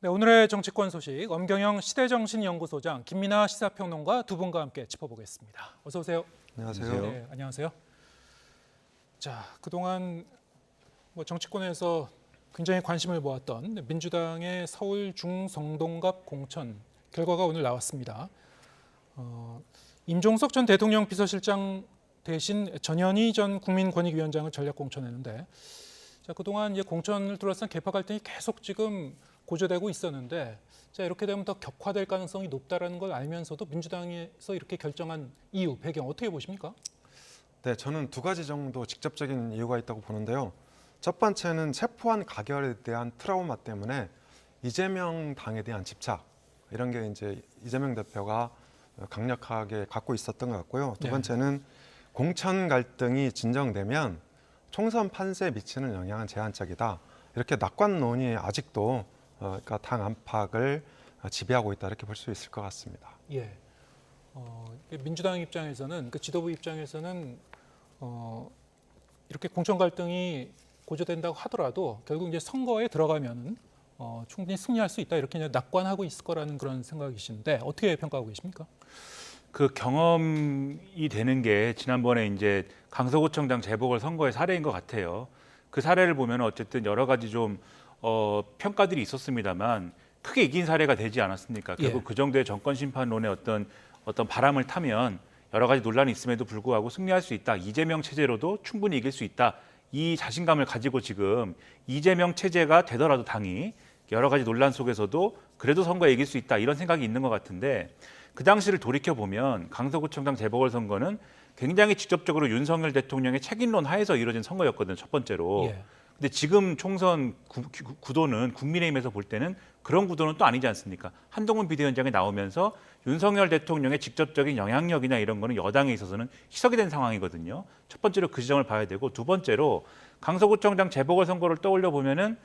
네, 오늘의 정치권 소식 엄경영 시대정신연구소장 김민하 시사평론가 두 분과 함께 짚어보겠습니다. 어서 오세요. 안녕하세요. 네, 안녕하세요. 자, 그동안 정치권에서 굉장히 관심을 모았던 민주당의 서울 중성동갑 공천 결과가 오늘 나왔습니다. 임종석 전 대통령 비서실장 대신 전현희 전 국민권익위원장을 전략 공천했는데, 자, 그동안 공천을 둘러싼 계파 갈등이 계속 지금 고조되고 있었는데, 자, 이렇게 되면 더 격화될 가능성이 높다라는 걸 알면서도 민주당에서 이렇게 결정한 이유, 배경 어떻게 보십니까? 네, 저는 두 가지 정도 직접적인 이유가 있다고 보는데요. 첫 번째는 체포한 가결에 대한 트라우마 때문에 이재명 당에 대한 집착, 이런 게 이제 이재명 대표가 강력하게 갖고 있었던 것 같고요. 두 번째는 공천 갈등이 진정되면 총선 판세에 미치는 영향은 제한적이다. 이렇게 낙관론이 아직도 그러니까 당 안팎을 지배하고 있다, 이렇게 볼 수 있을 것 같습니다. 예. 민주당 입장에서는, 그 지도부 입장에서는 이렇게 공천 갈등이 고조된다고 하더라도 결국 이제 선거에 들어가면은 충분히 승리할 수 있다, 이렇게 이제 낙관하고 있을 거라는 그런 생각이신데 어떻게 평가하고 계십니까? 그 경험이 되는 게 지난번에 이제 강서구청장 재보궐 선거의 사례인 것 같아요. 그 사례를 보면 어쨌든 여러 가지 좀 평가들이 있었습니다만 크게 이긴 사례가 되지 않았습니까? 결국 그 정도의 정권 심판론의 어떤 바람을 타면 여러 가지 논란이 있음에도 불구하고 승리할 수 있다. 이재명 체제로도 충분히 이길 수 있다. 이 자신감을 가지고 지금 이재명 체제가 되더라도 당이 여러 가지 논란 속에서도 그래도 선거에 이길 수 있다, 이런 생각이 있는 것 같은데, 그 당시를 돌이켜보면 강서구청장 재보궐선거는 굉장히 직접적으로 윤석열 대통령의 책임론 하에서 이루어진 선거였거든요, 첫 번째로. 근데 지금 총선 구도는 국민의힘에서 볼 때는 그런 구도는 또 아니지 않습니까? 한동훈 비대위원장이 나오면서 윤석열 대통령의 직접적인 영향력이나 이런 거는 여당에 있어서는 희석이 된 상황이거든요. 첫 번째로 그 지점을 봐야 되고, 두 번째로 강서구청장 재보궐선거를 떠올려 보면은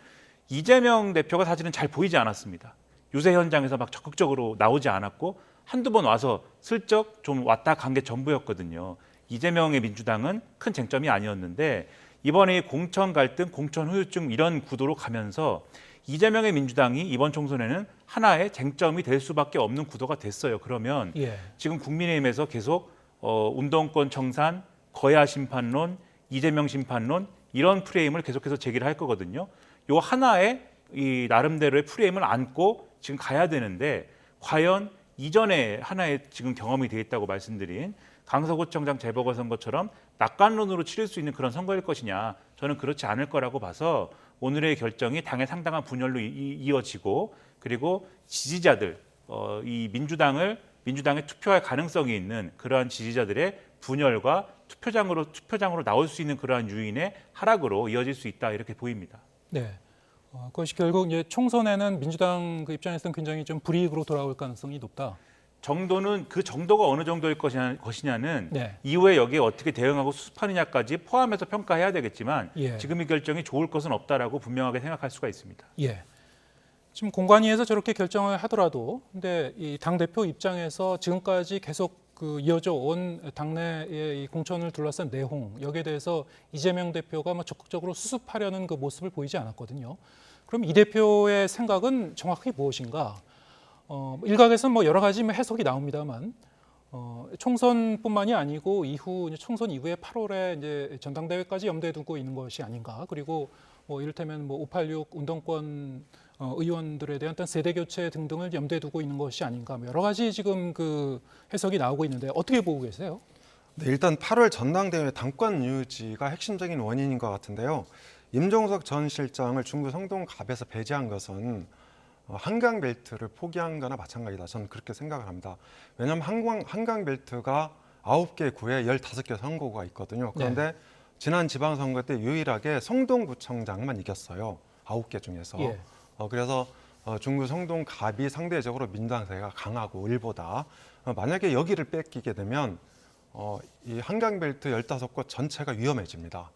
이재명 대표가 사실은 잘 보이지 않았습니다. 유세 현장에서 막 적극적으로 나오지 않았고 한두 번 와서 슬쩍 좀 왔다 간 게 전부였거든요. 이재명의 민주당은 큰 쟁점이 아니었는데 이번에 공천 갈등, 공천 후유증 이런 구도로 가면서 이재명의 민주당이 이번 총선에는 하나의 쟁점이 될 수밖에 없는 구도가 됐어요. 그러면 지금 국민의힘에서 계속 운동권 청산, 거야 심판론, 이재명 심판론, 이런 프레임을 계속해서 제기를 할 거거든요. 요 하나의 이 나름대로의 프레임을 안고 지금 가야 되는데, 과연 이전에 하나의 지금 경험이 돼 있다고 말씀드린 강서구청장 재보궐선거처럼 낙관론으로 치를 수 있는 그런 선거일 것이냐, 저는 그렇지 않을 거라고 봐서 오늘의 결정이 당의 상당한 분열로 이어지고, 그리고 지지자들, 이 민주당의 투표할 가능성이 있는 그러한 지지자들의 분열과 투표장으로 나올 수 있는 그러한 유인의 하락으로 이어질 수 있다, 이렇게 보입니다. 네. 그것이 결국 이제 총선에는 민주당 그 입장에서는 굉장히 좀 불이익으로 돌아올 가능성이 높다. 정도는, 그 정도가 어느 정도일 것이냐는 이후에 여기에 어떻게 대응하고 수습하느냐까지 포함해서 평가해야 되겠지만 지금 이 결정이 좋을 것은 없다라고 분명하게 생각할 수가 있습니다. 지금 공관위에서 저렇게 결정을 하더라도, 근데 이 당 대표 입장에서 지금까지 계속 이어져 온 당내의 이 공천을 둘러싼 내용, 여기에 대해서 이재명 대표가 적극적으로 수습하려는 그 모습을 보이지 않았거든요. 그럼 이 대표의 생각은 정확히 무엇인가? 일각에서는 여러 가지 해석이 나옵니다만, 총선뿐만이 아니고 총선 이후에 8월에 이제 전당대회까지 염두에 두고 있는 것이 아닌가? 그리고 이를테면 586 운동권 의원들에 대한 어떤 세대 교체 등등을 염두에 두고 있는 것이 아닌가, 여러 가지 지금 그 해석이 나오고 있는데 어떻게 보고 계세요? 네, 일단 8월 전당대회 당권 유지가 핵심적인 원인인 것 같은데요. 임종석 전 실장을 중구 성동갑에서 배제한 것은 한강벨트를 포기한 거나 마찬가지다, 저는 그렇게 생각을 합니다. 왜냐하면 한강벨트가 9개 구에 15개 선거구가 있거든요. 그런데 지난 지방선거 때 유일하게 성동구청장만 이겼어요, 9개 중에서. 그래서 중구 성동갑이 상대적으로 민주당 세가 강하고 을보다, 만약에 여기를 뺏기게 되면 이 한강벨트 15곳 전체가 위험해집니다.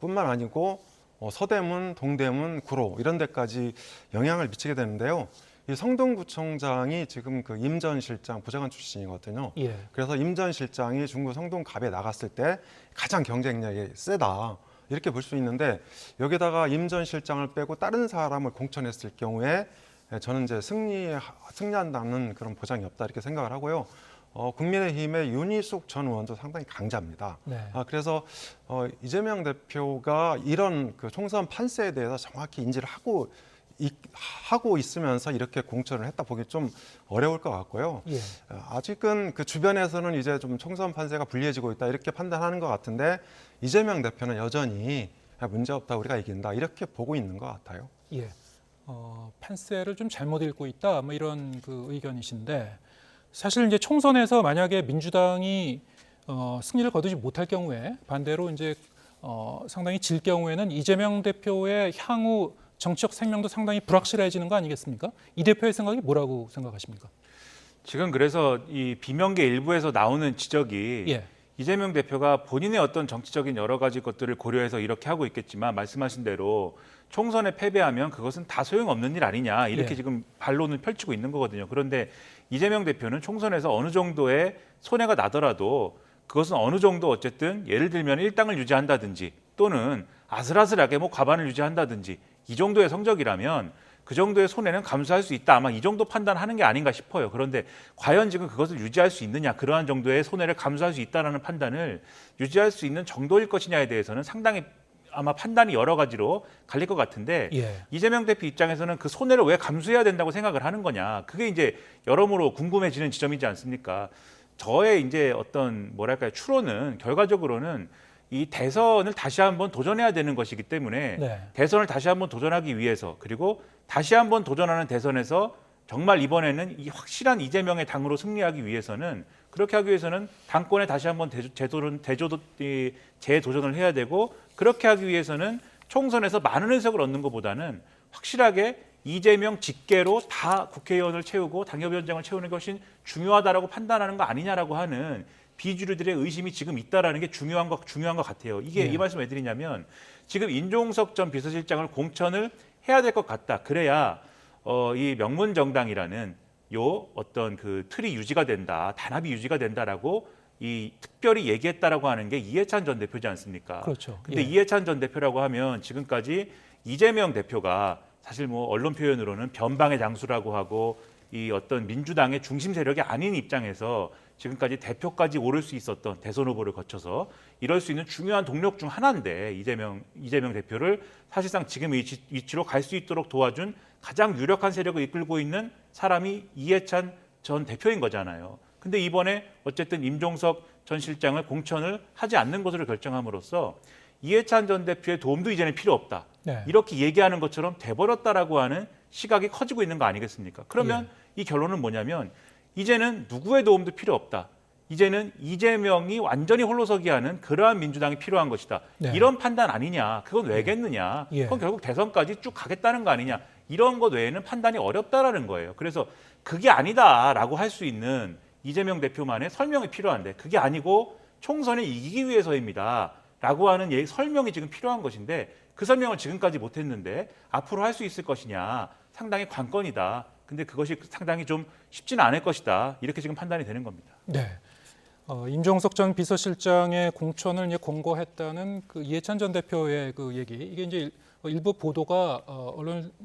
뿐만 아니고 서대문, 동대문, 구로 이런 데까지 영향을 미치게 되는데요. 이 성동구청장이 지금 그 임 전 실장 부장관 출신이거든요. 그래서 임 전 실장이 중구 성동갑에 나갔을 때 가장 경쟁력이 세다, 이렇게 볼 수 있는데, 여기다가 임 전 실장을 빼고 다른 사람을 공천했을 경우에 저는 이제 승리한다는 그런 보장이 없다 이렇게 생각을 하고요. 국민의힘의 윤희숙 전 의원도 상당히 강자입니다. 네. 그래서 이재명 대표가 이런 그 총선 판세에 대해서 정확히 인지를 하고 있으면서 이렇게 공천을 했다 보기 좀 어려울 것 같고요. 예. 아직은 그 주변에서는 이제 좀 총선 판세가 불리해지고 있다 이렇게 판단하는 것 같은데 이재명 대표는 여전히 문제 없다 우리가 이긴다 이렇게 보고 있는 것 같아요. 예. 판세를 좀 잘못 읽고 있다 뭐 이런 그 의견이신데 사실 이제 총선에서 만약에 민주당이 승리를 거두지 못할 경우에 반대로 이제 상당히 질 경우에는 이재명 대표의 향후 정치적 생명도 상당히 불확실해지는 거 아니겠습니까? 이 대표의 생각이 뭐라고 생각하십니까? 지금 그래서 이 비명계 일부에서 나오는 지적이 예. 이재명 대표가 본인의 어떤 정치적인 여러 가지 것들을 고려해서 이렇게 하고 있겠지만 말씀하신 대로 총선에 패배하면 그것은 다 소용없는 일 아니냐 이렇게 예. 지금 반론을 펼치고 있는 거거든요. 그런데 이재명 대표는 총선에서 어느 정도의 손해가 나더라도 그것은 어느 정도 어쨌든 예를 들면 일당을 유지한다든지 또는 아슬아슬하게 뭐 과반을 유지한다든지 이 정도의 성적이라면 그 정도의 손해는 감수할 수 있다. 아마 이 정도 판단하는 게 아닌가 싶어요. 그런데 과연 지금 그것을 유지할 수 있느냐, 그러한 정도의 손해를 감수할 수 있다라는 판단을 유지할 수 있는 정도일 것이냐에 대해서는 상당히 아마 판단이 여러 가지로 갈릴 것 같은데 예. 이재명 대표 입장에서는 그 손해를 왜 감수해야 된다고 생각을 하는 거냐. 그게 이제 여러모로 궁금해지는 지점이지 않습니까? 저의 이제 어떤 뭐랄까요 추론은 결과적으로는 이 대선을 다시 한번 도전해야 되는 것이기 때문에 네. 대선을 다시 한번 도전하기 위해서 그리고 다시 한번 도전하는 대선에서 정말 이번에는 이 확실한 이재명의 당으로 승리하기 위해서는 그렇게 하기 위해서는 당권에 다시 한번 재도전을 해야 되고 그렇게 하기 위해서는 총선에서 많은 의석을 얻는 것보다는 확실하게 이재명 직계로 다 국회의원을 채우고 당협위원장을 채우는 것이 중요하다라고 판단하는 거 아니냐라고 하는 비주류들의 의심이 지금 있다라는 게 중요한 것 같아요. 이게 이 말씀 왜 드리냐면 지금 인종석 전 비서실장을 공천을 해야 될 것 같다. 그래야 이 명문 정당이라는 요 어떤 그 틀이 유지가 된다, 단합이 유지가 된다라고 이 특별히 얘기했다라고 하는 게 이해찬 전 대표지 않습니까? 그렇죠. 근데 예. 이해찬 전 대표라고 하면 지금까지 이재명 대표가 사실 뭐 언론 표현으로는 변방의 장수라고 하고 이 어떤 민주당의 중심 세력이 아닌 입장에서 지금까지 대표까지 오를 수 있었던 대선 후보를 거쳐서 이럴 수 있는 중요한 동력 중 하나인데 이재명 대표를 사실상 지금 위치로 갈 수 있도록 도와준 가장 유력한 세력을 이끌고 있는 사람이 이해찬 전 대표인 거잖아요. 근데 이번에 어쨌든 임종석 전 실장을 공천을 하지 않는 것으로 결정함으로써 이해찬 전 대표의 도움도 이제는 필요 없다. 네. 이렇게 얘기하는 것처럼 돼버렸다라고 하는 시각이 커지고 있는 거 아니겠습니까? 그러면 이 결론은 뭐냐면 이제는 누구의 도움도 필요 없다. 이제는 이재명이 완전히 홀로서기 하는 그러한 민주당이 필요한 것이다. 네. 이런 판단 아니냐. 그건 왜겠느냐. 예. 그건 결국 대선까지 쭉 가겠다는 거 아니냐. 이런 것 외에는 판단이 어렵다라는 거예요. 그래서 그게 아니다라고 할 수 있는 이재명 대표만의 설명이 필요한데 그게 아니고 총선에 이기기 위해서입니다. 라고 하는 설명이 지금 필요한 것인데 그 설명을 지금까지 못했는데 앞으로 할 수 있을 것이냐. 상당히 관건이다. 근데 그것이 상당히 좀 쉽지는 않을 것이다. 이렇게 지금 판단이 되는 겁니다. 네. 임종석 전 비서실장의 공천을 이제 공고했다는 그 이해찬 전 대표의 그 얘기 이게 이제 일부 보도가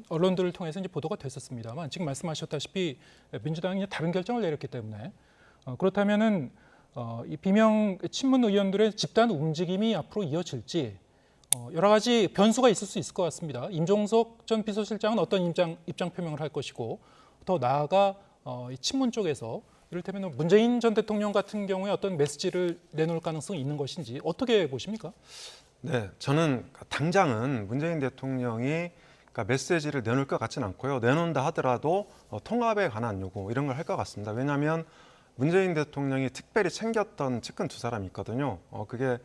언론들을 통해서 이제 보도가 됐었습니다만 지금 말씀하셨다시피 민주당이 다른 결정을 내렸기 때문에 그렇다면은 이 비명 친문 의원들의 집단 움직임이 앞으로 이어질지 여러 가지 변수가 있을 수 있을 것 같습니다. 임종석 전 비서실장은 어떤 입장 표명을 할 것이고 더 나아가 이 친문 쪽에서 이를테면 문재인 전 대통령 같은 경우에 어떤 메시지를 내놓을 가능성이 있는 것인지 어떻게 보십니까? 네, 저는 당장은 문재인 대통령이 메시지를 내놓을 것 같지는 않고요. 내놓는다 하더라도 통합에 관한 요구 이런 걸 할 것 같습니다. 왜냐하면 문재인 대통령이 특별히 챙겼던 측근 두 사람이 있거든요. 그게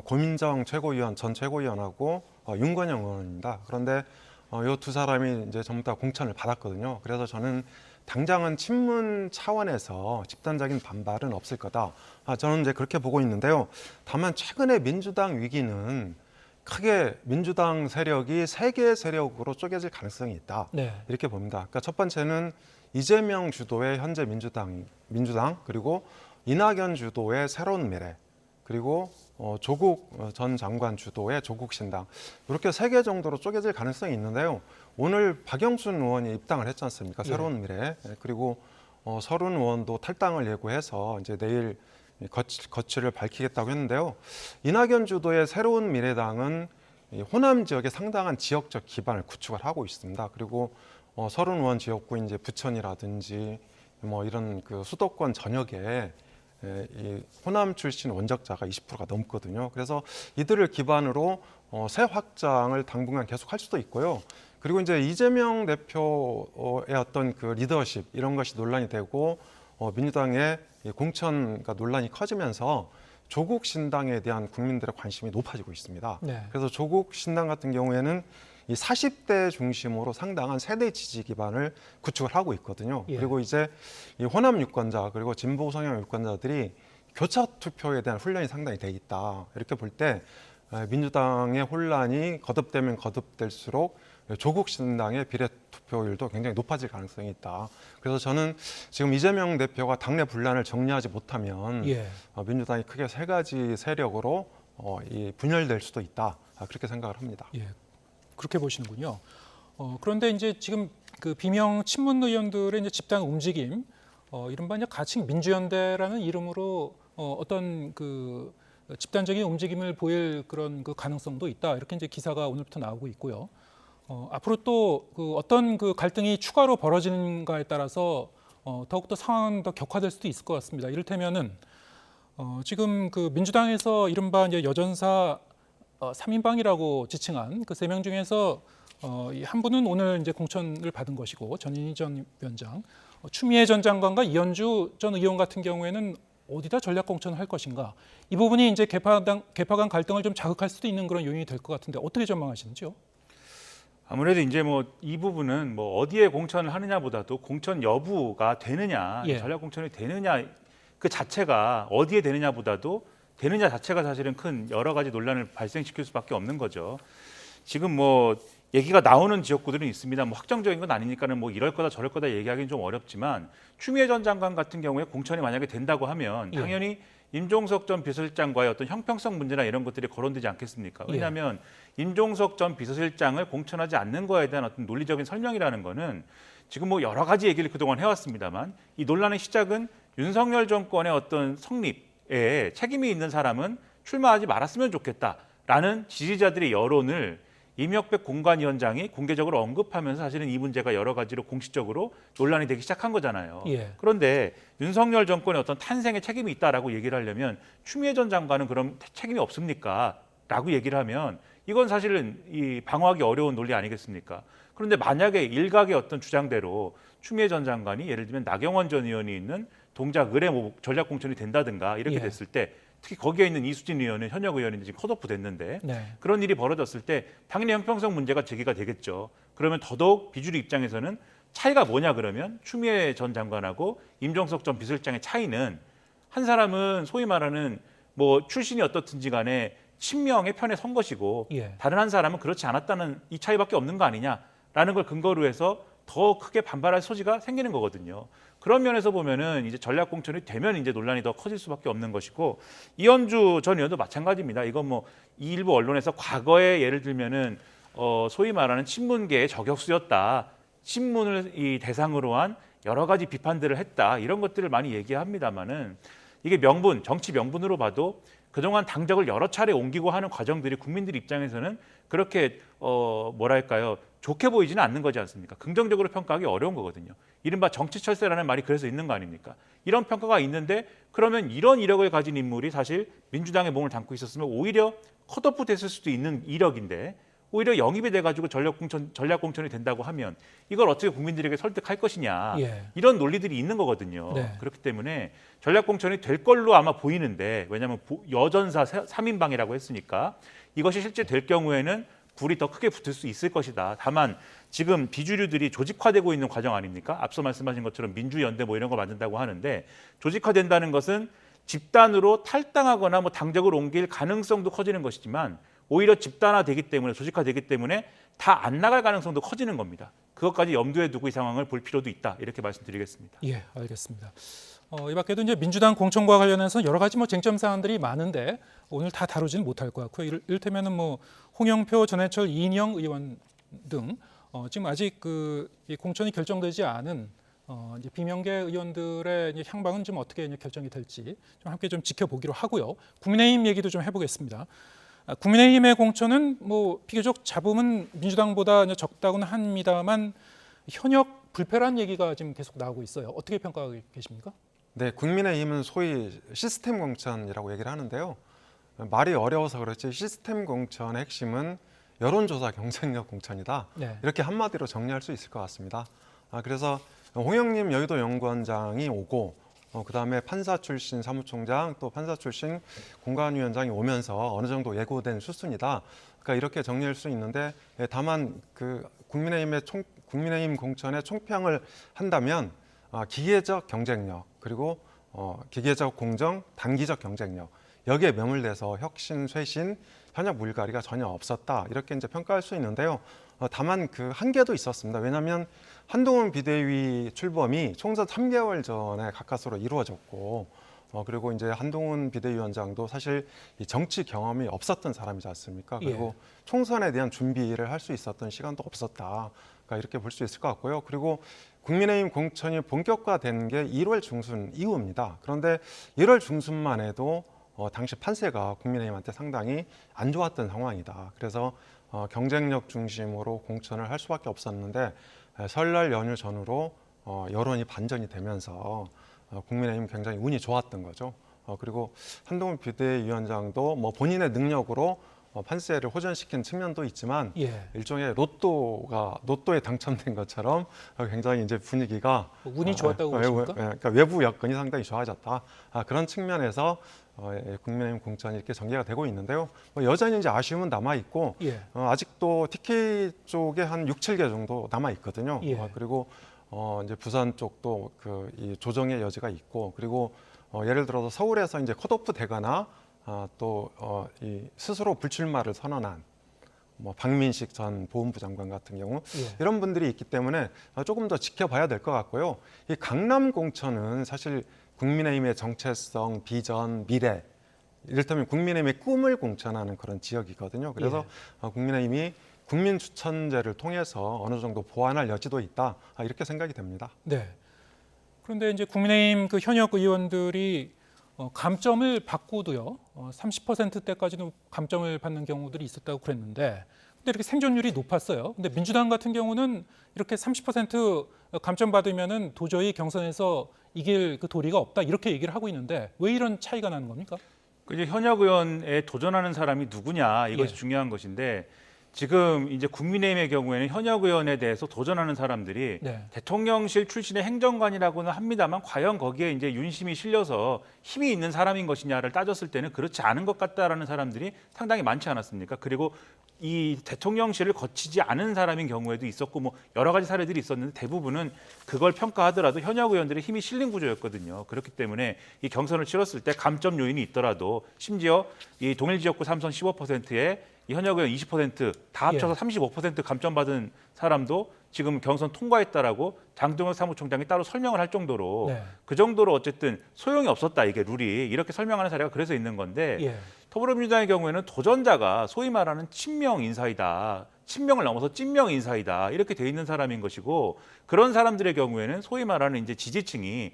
고민정 최고위원 전 최고위원하고 윤건영 의원입니다. 그런데 이 두 사람이 이제 전부 다 공천을 받았거든요. 그래서 저는 당장은 친문 차원에서 집단적인 반발은 없을 거다. 저는 이제 그렇게 보고 있는데요. 다만 최근에 민주당 위기는 크게 민주당 세력이 세 개의 세력으로 쪼개질 가능성이 있다. 네. 이렇게 봅니다. 그러니까 첫 번째는 이재명 주도의 현재 민주당 그리고 이낙연 주도의 새로운 미래 그리고 조국 전 장관 주도의 조국신당 이렇게 세 개 정도로 쪼개질 가능성이 있는데요. 오늘 박영순 의원이 입당을 했지 않습니까? 예. 새로운 미래. 그리고 서른 의원도 탈당을 예고해서 이제 내일 거취를 밝히겠다고 했는데요. 이낙연 주도의 새로운 미래당은 이 호남 지역에 상당한 지역적 기반을 구축을 하고 있습니다. 그리고 서른 의원 지역구 이제 부천이라든지 뭐 이런 그 수도권 전역에 이 호남 출신 원적자가 20%가 넘거든요. 그래서 이들을 기반으로 새 확장을 당분간 계속할 수도 있고요. 그리고 이제 이재명 대표의 어떤 그 리더십 이런 것이 논란이 되고 민주당의 공천과 논란이 커지면서 조국 신당에 대한 국민들의 관심이 높아지고 있습니다. 네. 그래서 조국 신당 같은 경우에는 이 40대 중심으로 상당한 세대 지지 기반을 구축을 하고 있거든요. 예. 그리고 이제 이 호남 유권자 그리고 진보 성향 유권자들이 교차 투표에 대한 훈련이 상당히 돼 있다. 이렇게 볼 때 민주당의 혼란이 거듭되면 거듭될수록 조국 신당의 비례 투표율도 굉장히 높아질 가능성이 있다. 그래서 저는 지금 이재명 대표가 당내 분란을 정리하지 못하면 예. 민주당이 크게 세 가지 세력으로 분열될 수도 있다. 그렇게 생각을 합니다. 예. 그렇게 보시는군요. 그런데 이제 지금 그 비명 친문 의원들의 이제 집단 움직임, 이른바 이제 가칭 민주연대라는 이름으로 어떤 그 집단적인 움직임을 보일 그런 그 가능성도 있다. 이렇게 이제 기사가 오늘부터 나오고 있고요. 앞으로 또 그 어떤 그 갈등이 추가로 벌어지는가에 따라서 더욱더 상황은 더 격화될 수도 있을 것 같습니다. 이를테면은 지금 그 민주당에서 이른바 이제 여전사 3인방이라고 지칭한 그 3명 중에서 한 분은 오늘 이제 공천을 받은 것이고 전인희 전 위원장, 추미애 전 장관과 이현주 전 의원 같은 경우에는 어디다 전략 공천을 할 것인가? 이 부분이 이제 개파 간 갈등을 좀 자극할 수도 있는 그런 요인이 될 것 같은데 어떻게 전망하시는지요? 아무래도 이제 뭐 이 부분은 뭐 어디에 공천을 하느냐보다도 공천 여부가 되느냐, 예. 전략 공천이 되느냐 그 자체가 어디에 되느냐보다도 되느냐 자체가 사실은 큰 여러 가지 논란을 발생시킬 수밖에 없는 거죠. 지금 뭐 얘기가 나오는 지역구들은 있습니다. 뭐 확정적인 건 아니니까는 뭐 이럴 거다 저럴 거다 얘기하기는 좀 어렵지만 추미애 전 장관 같은 경우에 공천이 만약에 된다고 하면 예. 당연히 임종석 전 비서실장과의 어떤 형평성 문제나 이런 것들이 거론되지 않겠습니까? 왜냐하면 임종석 전 비서실장을 공천하지 않는 거에 대한 어떤 논리적인 설명이라는 거는 지금 뭐 여러 가지 얘기를 그동안 해왔습니다만 이 논란의 시작은 윤석열 정권의 어떤 성립에 책임이 있는 사람은 출마하지 말았으면 좋겠다라는 지지자들의 여론을 임혁백 공관위원장이 공개적으로 언급하면서 사실은 이 문제가 여러 가지로 공식적으로 논란이 되기 시작한 거잖아요. 예. 그런데 윤석열 정권의 어떤 탄생에 책임이 있다라고 얘기를 하려면 추미애 전 장관은 그럼 책임이 없습니까? 라고 얘기를 하면 이건 사실은 이 방어하기 어려운 논리 아니겠습니까? 그런데 만약에 일각의 어떤 주장대로 추미애 전 장관이 예를 들면 나경원 전 의원이 있는 동작 의뢰 전략 공천이 된다든가 이렇게 예. 됐을 때 특히 거기에 있는 이수진 의원은 현역 의원인데 지금 컷오프 됐는데 네. 그런 일이 벌어졌을 때 당연히 형평성 문제가 제기가 되겠죠. 그러면 더더욱 비주류 입장에서는 차이가 뭐냐 그러면 추미애 전 장관하고 임종석 전 비서실장의 차이는 한 사람은 소위 말하는 뭐 출신이 어떻든지 간에 친명의 편에 선 것이고 예. 다른 한 사람은 그렇지 않았다는 이 차이밖에 없는 거 아니냐라는 걸 근거로 해서 더 크게 반발할 소지가 생기는 거거든요. 그런 면에서 보면은 이제 전략 공천이 되면 이제 논란이 더 커질 수밖에 없는 것이고 이현주 전 의원도 마찬가지입니다. 이건 뭐 이 일부 언론에서 과거에 예를 들면은 소위 말하는 친문계의 저격수였다. 친문을 이 대상으로 한 여러 가지 비판들을 했다. 이런 것들을 많이 얘기합니다만은 이게 명분, 정치 명분으로 봐도 그동안 당적을 여러 차례 옮기고 하는 과정들이 국민들 입장에서는 그렇게 뭐랄까요 좋게 보이지는 않는 거지 않습니까? 긍정적으로 평가하기 어려운 거거든요. 이른바 정치 철새라는 말이 그래서 있는 거 아닙니까? 이런 평가가 있는데 그러면 이런 이력을 가진 인물이 사실 민주당의 몸을 담고 있었으면 오히려 컷오프 됐을 수도 있는 이력인데 오히려 영입이 돼가지고 전략 공천이 된다고 하면 이걸 어떻게 국민들에게 설득할 것이냐 예. 이런 논리들이 있는 거거든요. 네. 그렇기 때문에 전략 공천이 될 걸로 아마 보이는데 왜냐하면 여전사 3인방이라고 했으니까 이것이 실제 될 경우에는 불이 더 크게 붙을 수 있을 것이다. 다만 지금 비주류들이 조직화되고 있는 과정 아닙니까? 앞서 말씀하신 것처럼 민주연대 뭐 이런 거 만든다고 하는데 조직화된다는 것은 집단으로 탈당하거나 뭐 당적을 옮길 가능성도 커지는 것이지만 오히려 집단화되기 때문에 조직화되기 때문에 다 안 나갈 가능성도 커지는 겁니다. 그것까지 염두에 두고 이 상황을 볼 필요도 있다. 이렇게 말씀드리겠습니다. 예, 알겠습니다. 이 밖에도 이제 민주당 공천과 관련해서 여러 가지 뭐 쟁점 사안들이 많은데 오늘 다 다루지는 못할 것 같고요. 이를테면은 뭐 홍영표, 전해철, 이인영 의원 등 지금 아직 이 공천이 결정되지 않은 이제 비명계 의원들의 이제 향방은 좀 어떻게 이제 결정이 될지 좀 함께 좀 지켜보기로 하고요. 국민의힘 얘기도 좀 해보겠습니다. 국민의힘의 공천은 뭐 비교적 잡음은 민주당보다 이제 적다고는 합니다만 현역 불패란 얘기가 지금 계속 나오고 있어요. 어떻게 평가하고 계십니까? 네, 국민의힘은 소위 시스템 공천이라고 얘기를 하는데요. 말이 어려워서 그렇지 시스템 공천의 핵심은 여론조사 경쟁력 공천이다. 네. 이렇게 한마디로 정리할 수 있을 것 같습니다. 그래서 홍영림 여의도 연구원장이 오고 그다음에 판사 출신 사무총장 또 판사 출신 공관위원장이 오면서 어느 정도 예고된 수순이다. 그러니까 이렇게 정리할 수 있는데 다만 그 국민의힘 공천의 총평을 한다면 기계적 경쟁력 그리고 기계적 공정, 단기적 경쟁력 여기에 매몰돼서 혁신, 쇄신, 현역 물갈이가 전혀 없었다 이렇게 이제 평가할 수 있는데요. 다만 그 한계도 있었습니다. 왜냐하면 한동훈 비대위 출범이 총선 3개월 전에 가까스로 이루어졌고 그리고 이제 한동훈 비대위원장도 사실 이 정치 경험이 없었던 사람이지 않습니까? 그리고 총선에 대한 준비를 할 수 있었던 시간도 없었다. 그러니까 이렇게 볼 수 있을 것 같고요. 그리고 국민의힘 공천이 본격화된 게 1월 중순 이후입니다. 그런데 1월 중순만 해도 당시 판세가 국민의힘한테 상당히 안 좋았던 상황이다. 그래서 경쟁력 중심으로 공천을 할 수밖에 없었는데 설날 연휴 전후로 여론이 반전이 되면서 국민의힘 굉장히 운이 좋았던 거죠. 그리고 한동훈 비대위원장도 뭐 본인의 능력으로 판세를 호전시킨 측면도 있지만 일종의 로또에 당첨된 것처럼 굉장히 이제 분위기가 운이 좋았다고 보십니까? 그러니까 외부 여건이 상당히 좋아졌다. 그런 측면에서 국민의힘 공천이 이렇게 전개가 되고 있는데요. 여전히 이제 아쉬움은 남아 있고 아직도 TK 쪽에 한 6, 7개 정도 남아 있거든요. 그리고 이제 부산 쪽도 이 조정의 여지가 있고 그리고 예를 들어서 서울에서 이제 컷오프 되거나 또 이 스스로 불출마를 선언한 뭐 박민식 전 보훈부 장관 같은 경우 이런 분들이 있기 때문에 조금 더 지켜봐야 될 것 같고요. 이 강남 공천은 사실 국민의힘의 정체성, 비전, 미래 이를테면 국민의힘의 꿈을 공천하는 그런 지역이거든요. 그래서 국민의힘이 국민 추천제를 통해서 어느 정도 보완할 여지도 있다 이렇게 생각이 됩니다. 네. 그런데 이제 국민의힘 그 현역 의원들이 감점을 받고도요 30%대까지도 감점을 받는 경우들이 있었다고 그랬는데 근데 이렇게 생존율이 높았어요. 근데 민주당 같은 경우는 이렇게 30% 감점 받으면은 도저히 경선에서 이길 그 도리가 없다 이렇게 얘기를 하고 있는데 왜 이런 차이가 나는 겁니까? 이제 현역 의원에 도전하는 사람이 누구냐 이것이 중요한 것인데 지금 이제 국민의힘의 경우에는 현역 의원에 대해서 도전하는 사람들이 대통령실 출신의 행정관이라고는 합니다만 과연 거기에 이제 윤심이 실려서 힘이 있는 사람인 것이냐를 따졌을 때는 그렇지 않은 것 같다라는 사람들이 상당히 많지 않았습니까? 그리고 이 대통령실을 거치지 않은 사람인 경우에도 있었고 뭐 여러 가지 사례들이 있었는데 대부분은 그걸 평가하더라도 현역 의원들의 힘이 실린 구조였거든요. 그렇기 때문에 이 경선을 치렀을 때 감점 요인이 있더라도 심지어 이 동일 지역구 3선 15%에 이 현역 의원 20%다 합쳐서 35% 감점받은 사람도 지금 경선 통과했다라고 장동혁 사무총장이 따로 설명을 할 정도로 그 정도로 어쨌든 소용이 없었다 이게 룰이 이렇게 설명하는 사례가 그래서 있는 건데 더불어민주당의 경우에는 도전자가 소위 말하는 친명 인사이다. 친명을 넘어서 찐명 인사이다. 이렇게 돼 있는 사람인 것이고 그런 사람들의 경우에는 소위 말하는 이제 지지층이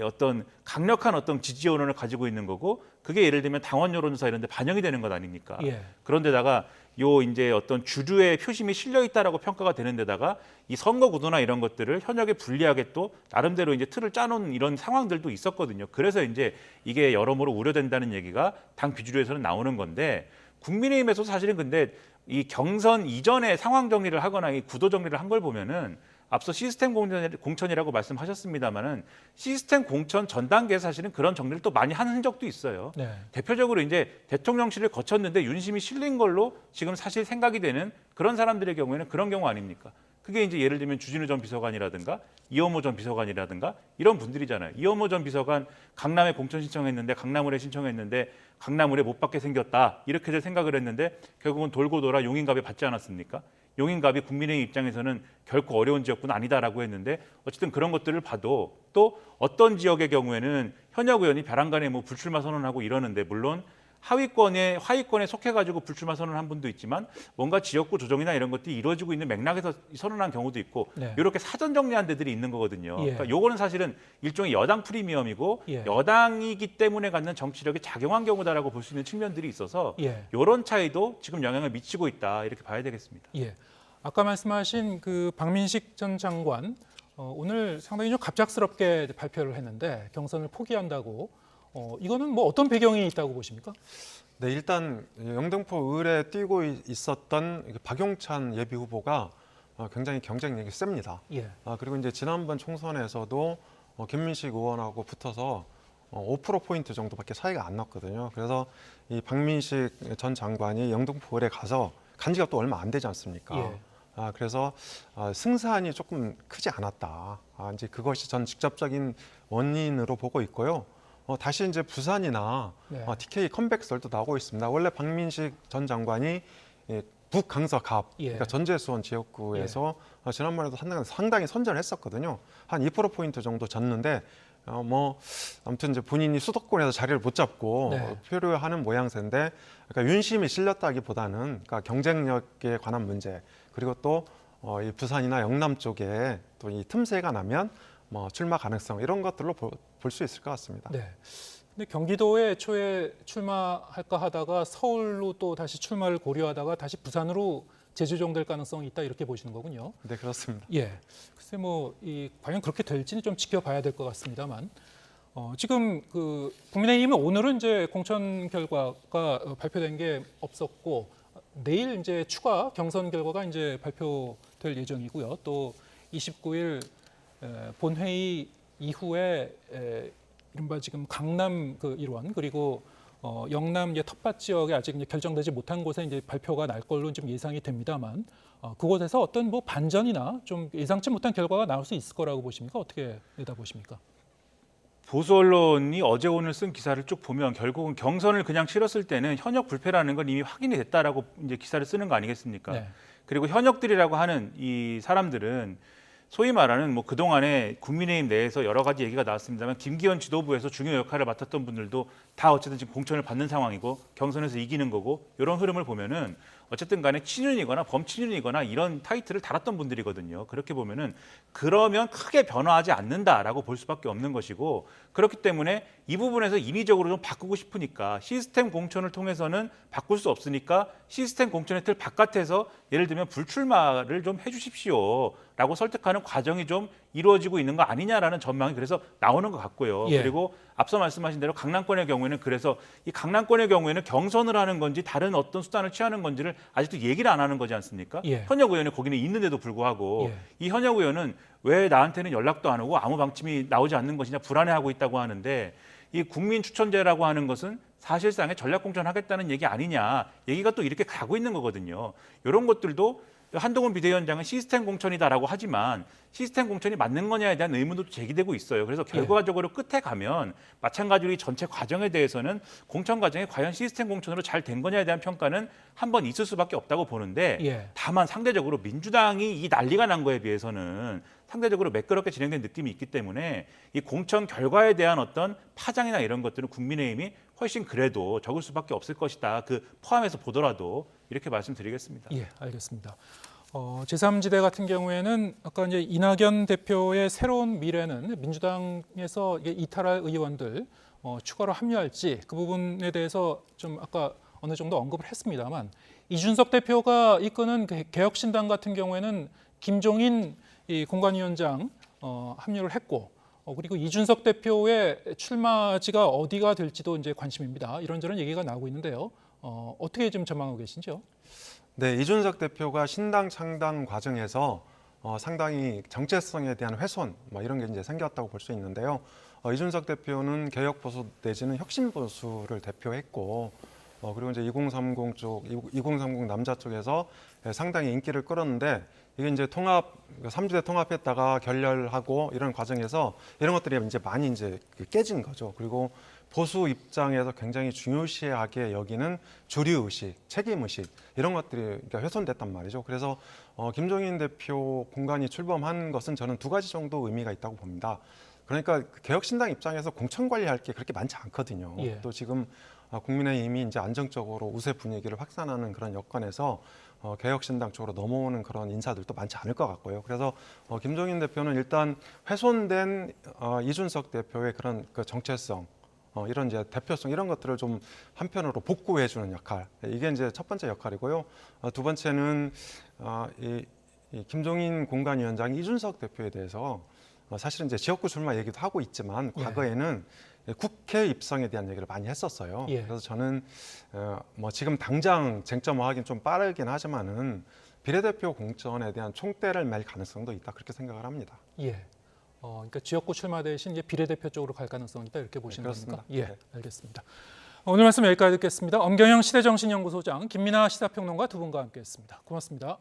어떤 강력한 어떤 지지 여론을 가지고 있는 거고 그게 예를 들면 당원 여론조사 이런 데 반영이 되는 것 아닙니까? 그런데다가 요 이제 어떤 주류의 표심이 실려 있다라고 평가가 되는 데다가 이 선거 구도나 이런 것들을 현역에 불리하게 또 나름대로 이제 틀을 짜놓은 이런 상황들도 있었거든요. 그래서 이제 이게 여러모로 우려된다는 얘기가 당 비주류에서는 나오는 건데 국민의힘에서 사실은 근데 이 경선 이전에 상황 정리를 하거나 이 구도 정리를 한 걸 보면은 앞서 시스템 공천이라고 말씀하셨습니다만은 시스템 공천 전 단계에서 사실은 그런 정리를 또 많이 하는 흔적도 있어요. 대표적으로 이제 대통령실을 거쳤는데 윤심이 실린 걸로 지금 사실 생각이 되는 그런 사람들의 경우에는 그런 경우 아닙니까? 그게 이제 예를 들면 주진우 전 비서관이라든가 이현모 전 비서관이라든가 이런 분들이잖아요. 이현모 전 비서관 강남에 공천 신청했는데 강남을에 신청했는데 강남을에 못 받게 생겼다. 이렇게들 생각을 했는데 결국은 돌고 돌아 용인갑에 받지 않았습니까? 용인갑이 국민의힘 입장에서는 결코 어려운 지역구는 아니다라고 했는데 어쨌든 그런 것들을 봐도 또 어떤 지역의 경우에는 현역 의원이 벼랑간에 뭐 불출마 선언하고 이러는데 물론 하위권에 속해가지고 불출마 선언한 분도 있지만 뭔가 지역구 조정이나 이런 것들이 이루어지고 있는 맥락에서 선언한 경우도 있고 네. 이렇게 사전 정리한 데들이 있는 거거든요. 예. 그러니까 요거는 사실은 일종의 여당 프리미엄이고 예. 여당이기 때문에 갖는 정치력이 작용한 경우다라고 볼 수 있는 측면들이 있어서 예. 이런 차이도 지금 영향을 미치고 있다 이렇게 봐야 되겠습니다. 예. 아까 말씀하신 그 박민식 전 장관 오늘 상당히 좀 갑작스럽게 발표를 했는데 경선을 포기한다고 이거는 뭐 어떤 배경이 있다고 보십니까? 네, 일단 영등포 을에 뛰고 있었던 박용찬 예비 후보가 굉장히 경쟁력이 셉니다. 예. 그리고 이제 지난번 총선에서도 김민식 의원하고 붙어서 5%포인트 정도밖에 차이가 안 났거든요. 그래서 이 박민식 전 장관이 영등포 을에 가서 간 지가 또 얼마 안 되지 않습니까? 예. 그래서 승산이 조금 크지 않았다. 이제 그것이 전 직접적인 원인으로 보고 있고요. 다시 이제 부산이나 네. TK 컴백설도 나오고 있습니다. 원래 박민식 전 장관이 북강서갑, 예. 그러니까 전재수원 지역구에서 지난번에도 상당히 선전을 했었거든요. 한 2%포인트 정도 졌는데 아무튼 이제 본인이 수도권에서 자리를 못 잡고 네. 표류하는 모양새인데, 그러니까 윤심이 실렸다기보다는 그러니까 경쟁력에 관한 문제, 그리고 또 이 부산이나 영남 쪽에 또 이 틈새가 나면 출마 가능성 이런 것들로 볼 수 있을 것 같습니다. 네. 근데 경기도에 초에 출마할까 하다가 서울로 또 다시 출마를 고려하다가 다시 부산으로 재조정될 가능성이 있다 이렇게 보시는 거군요. 네, 그렇습니다. 예. 글쎄 과연 그렇게 될지는 좀 지켜봐야 될 것 같습니다만 지금 그 국민의힘은 오늘은 이제 공천 결과가 발표된 게 없었고 내일 이제 추가 경선 결과가 이제 발표될 예정이고요. 또 29일 본회의 이후에 이른바 지금 강남 그 일원 그리고 영남 이제 텃밭 지역에 아직 이제 결정되지 못한 곳에 이제 발표가 날 걸로 좀 예상이 됩니다만 그곳에서 어떤 뭐 반전이나 좀 예상치 못한 결과가 나올 수 있을 거라고 보십니까? 어떻게 내다보십니까? 보수 언론이 어제 오늘 쓴 기사를 쭉 보면 결국은 경선을 그냥 치렀을 때는 현역 불패라는 건 이미 확인이 됐다라고 이제 기사를 쓰는 거 아니겠습니까? 네. 그리고 현역들이라고 하는 이 사람들은 소위 말하는 뭐 그동안에 국민의힘 내에서 여러 가지 얘기가 나왔습니다만 김기현 지도부에서 중요 역할을 맡았던 분들도 다 어쨌든 지금 공천을 받는 상황이고 경선에서 이기는 거고 이런 흐름을 보면은 어쨌든 간에 친윤이거나 범친윤이거나 이런 타이틀을 달았던 분들이거든요. 그렇게 보면은 그러면 크게 변화하지 않는다라고 볼 수밖에 없는 것이고 그렇기 때문에 이 부분에서 인위적으로 좀 바꾸고 싶으니까 시스템 공천을 통해서는 바꿀 수 없으니까 시스템 공천의 틀 바깥에서 예를 들면 불출마를 좀 해주십시오라고 설득하는 과정이 좀 이루어지고 있는 거 아니냐라는 전망이 그래서 나오는 것 같고요. 예. 그리고 앞서 말씀하신 대로 강남권의 경우에는 그래서 이 강남권의 경우에는 경선을 하는 건지 다른 어떤 수단을 취하는 건지를 아직도 얘기를 안 하는 거지 않습니까? 예. 현역 의원이 거기는 있는데도 불구하고 예. 이 현역 의원은 왜 나한테는 연락도 안 오고 아무 방침이 나오지 않는 것이냐 불안해하고 있다고 하는데 이 국민 추천제라고 하는 것은 사실상의 전략공천 하겠다는 얘기 아니냐 얘기가 또 이렇게 가고 있는 거거든요. 이런 것들도 한동훈 비대위원장은 시스템 공천이다라고 하지만 시스템 공천이 맞는 거냐에 대한 의문도 제기되고 있어요. 그래서 결과적으로 끝에 가면 마찬가지로 이 전체 과정에 대해서는 공천 과정이 과연 시스템 공천으로 잘 된 거냐에 대한 평가는 한번 있을 수밖에 없다고 보는데 예. 다만 상대적으로 민주당이 이 난리가 난 거에 비해서는 상대적으로 매끄럽게 진행된 느낌이 있기 때문에 이 공천 결과에 대한 어떤 파장이나 이런 것들은 국민의힘이 훨씬 그래도 적을 수밖에 없을 것이다. 그 포함해서 보더라도 이렇게 말씀드리겠습니다. 예, 알겠습니다. 제3지대 같은 경우에는 아까 이제 이낙연 대표의 새로운 미래는 민주당에서 이게 이탈할 의원들 추가로 합류할지 그 부분에 대해서 좀 아까 어느 정도 언급을 했습니다만 이준석 대표가 이끄는 그 개혁신당 같은 경우에는 김종인 이 공관위원장 합류를 했고 그리고 이준석 대표의 출마지가 어디가 될지도 이제 관심입니다. 이런저런 얘기가 나오고 있는데요. 어떻게 좀 전망하고 계신지요? 네, 이준석 대표가 신당 창당 과정에서 상당히 정체성에 대한 훼손 이런 게 이제 생겼다고 볼 수 있는데요. 이준석 대표는 개혁 보수 내지는 혁신 보수를 대표했고 그리고 이제 2030 남자 쪽에서 상당히 인기를 끌었는데 이게 이제 3주대 통합했다가 결렬하고 이런 과정에서 이런 것들이 이제 많이 이제 깨진 거죠. 그리고 보수 입장에서 굉장히 중요시하게 여기는 주류 의식, 책임 의식 이런 것들이 그러니까 훼손됐단 말이죠. 그래서 김종인 대표 공간이 출범한 것은 저는 두 가지 정도 의미가 있다고 봅니다. 그러니까 개혁신당 입장에서 공천 관리할 게 그렇게 많지 않거든요. 예. 또 지금 국민의힘이 이제 안정적으로 우세 분위기를 확산하는 그런 여건에서 개혁신당 쪽으로 넘어오는 그런 인사들도 많지 않을 것 같고요. 그래서 김종인 대표는 일단 훼손된 이준석 대표의 그런 그 정체성, 이런 이제 대표성 이런 것들을 좀 한편으로 복구해주는 역할, 이게 이제 첫 번째 역할이고요. 두 번째는 이 김종인 공관위원장이 이준석 대표에 대해서 사실은 이제 지역구 출마 얘기도 하고 있지만 과거에는 국회 입성에 대한 얘기를 많이 했었어요. 예. 그래서 저는 뭐 지금 당장 쟁점화하기는 좀 빠르긴 하지만은 비례대표 공천에 대한 총대를 맬 가능성도 있다 그렇게 생각을 합니다. 예. 그러니까 지역구 출마 대신 이제 비례대표 쪽으로 갈 가능성이 있다 이렇게 보시는 그렇습니다. 겁니까? 예, 네. 알겠습니다. 오늘 말씀 여기까지 듣겠습니다. 엄경영 시대정신연구소장, 김민아 시사평론가 두 분과 함께했습니다. 고맙습니다.